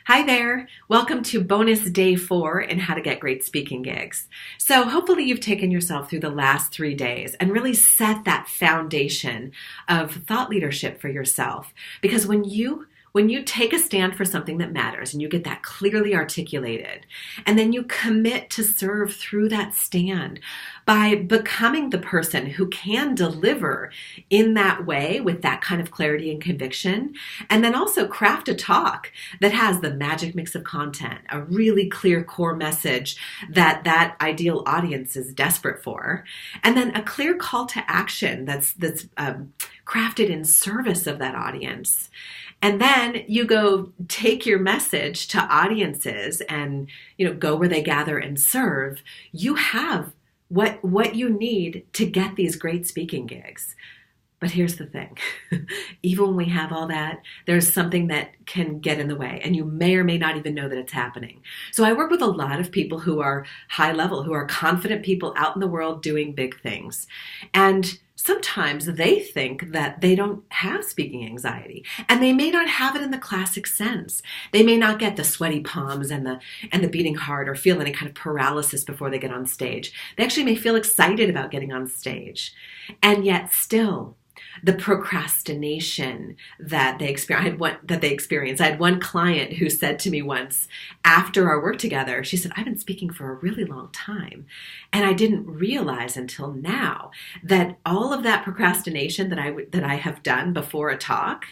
Hi there. Welcome to bonus day 4 in how to get great speaking gigs. So hopefully you've taken yourself through the last 3 days and really set that foundation of thought leadership for yourself. Because when you take a stand for something that matters and you get that clearly articulated, and then you commit to serve through that stand by becoming the person who can deliver in that way with that kind of clarity and conviction, and then also craft a talk that has the magic mix of content, a really clear core message that ideal audience is desperate for, and then a clear call to action that's crafted in service of that audience. And then you go take your message to audiences and, go where they gather and serve. You have what you need to get these great speaking gigs. But here's the thing. Even when we have all that, there's something that can get in the way, and you may or may not even know that it's happening. So I work with a lot of people who are high level, who are confident people out in the world doing big things. And sometimes they think that they don't have speaking anxiety, and they may not have it in the classic sense. They may not get the sweaty palms and the beating heart or feel any kind of paralysis before they get on stage. They actually may feel excited about getting on stage. And yet still, the procrastination that they experience. I had one client who said to me once after our work together, she said, "I've been speaking for a really long time, and I didn't realize until now that all of that procrastination that I have done before a talk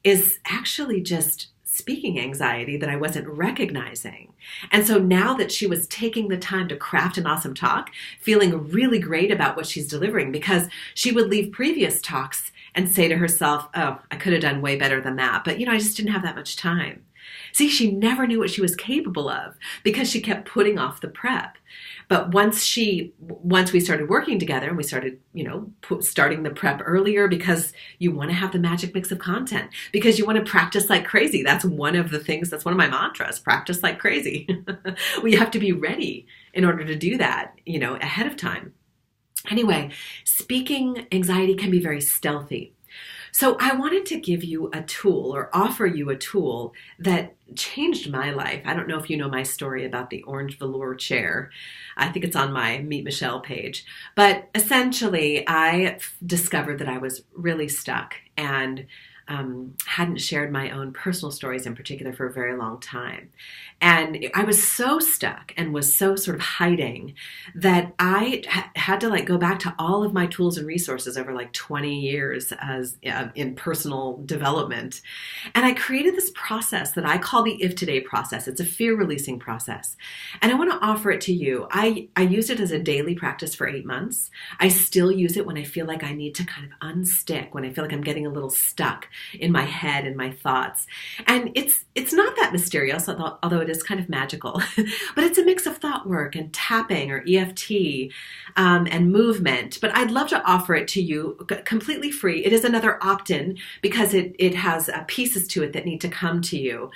is actually just speaking anxiety that I wasn't recognizing." And so now that she was taking the time to craft an awesome talk, feeling really great about what she's delivering, because she would leave previous talks and say to herself, "Oh, I could have done way better than that, but I just didn't have that much time." See, she never knew what she was capable of because she kept putting off the prep. But once we started working together and we started, starting the prep earlier, because you want to have the magic mix of content, because you want to practice like crazy. That's one of my mantras, practice like crazy. We have to be ready in order to do that, ahead of time. Anyway, speaking anxiety can be very stealthy. So I wanted to give you a tool, or offer you a tool that changed my life. I don't know if you know my story about the orange velour chair. I think it's on my Meet Michelle page. But essentially, I discovered that I was really stuck and hadn't shared my own personal stories in particular for a very long time. And I was so stuck and was so sort of hiding that I had to go back to all of my tools and resources over 20 years as in personal development. And I created this process that I call the If Today process. It's a fear releasing process. And I want to offer it to you. I used it as a daily practice for 8 months. I still use it when I feel like I need to kind of unstick, when I feel like I'm getting a little stuck in my head and my thoughts. And it's not that mysterious, although it is kind of magical, but it's a mix of thought work and tapping, or EFT, and movement. But I'd love to offer it to you completely free. It is another opt-in because it has pieces to it that need to come to you.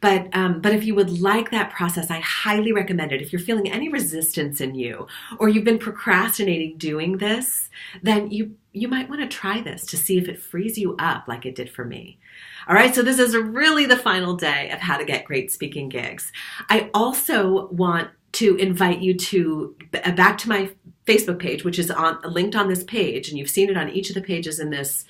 But if you would like that process, I highly recommend it. If you're feeling any resistance in you, or you've been procrastinating doing this, then you might want to try this to see if it frees you up like it did for me. All right, so this is really the final day of how to get great speaking gigs. I also want to invite you back to my Facebook page, which is linked on this page, and you've seen it on each of the pages in this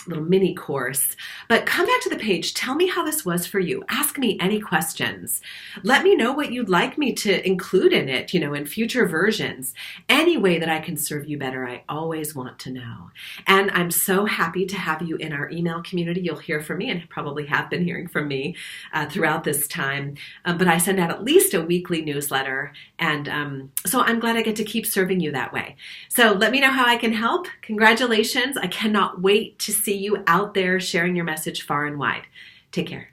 little mini course. But come back to the page. Tell me how this was for you. Ask me any questions. Let me know what you'd like me to include in it, in future versions. Any way that I can serve you better, I always want to know. And I'm so happy to have you in our email community. You'll hear from me, and probably have been hearing from me throughout this time. But I send out at least a weekly newsletter. And so I'm glad I get to keep serving you that way. So let me know how I can help. Congratulations. I cannot wait to see you out there sharing your message far and wide. Take care.